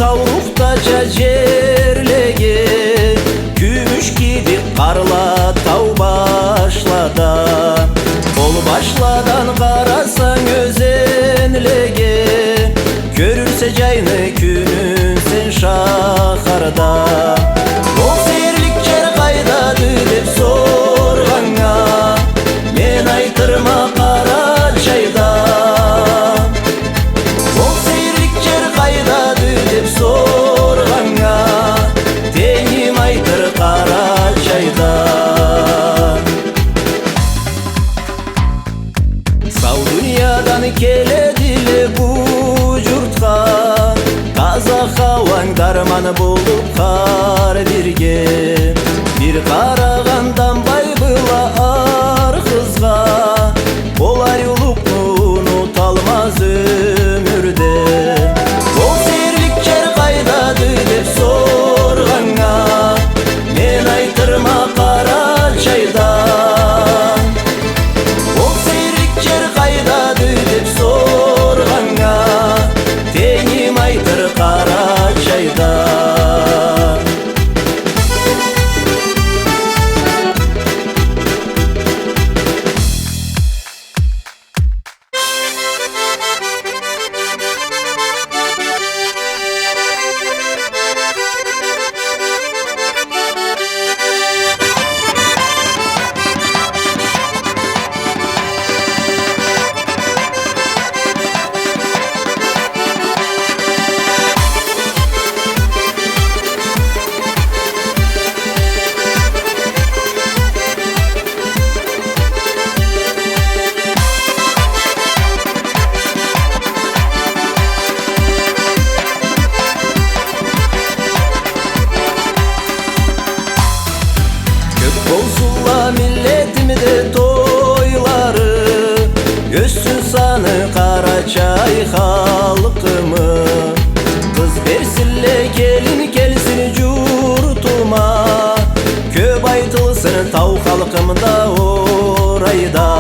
таулықтача жерлеге, күміш gibi қарла тау башладан. Ол башладан қарасаң өзенлеге, көрірсе жайны күнін сен шақарда. Ол серлік жер қайдады деп сорғаңа, мен айтырма қара жайда. Ол серлік жер қайдады деп сорғаңа, теңім айтыр қара жайда. Сау дүниядан келеділі бұл жұртқа, қазақ хауаң дарманы болып қар берген. Bir қарағандан бай бұла ар қызға, болар ұлық ұмытылмас өмірде. Ол серлік жер қайдады деп сорғаңа, мен айтырма қара жайда. Ол серлік жер қайдады деп сорғаңа, теңім айтыр қара жайда. Болсула милletимде тойлары, өссүн саны Карачай халкымы. Кыз берсиле келин келсин журтума, көп айтылсын тау халкымда орайда.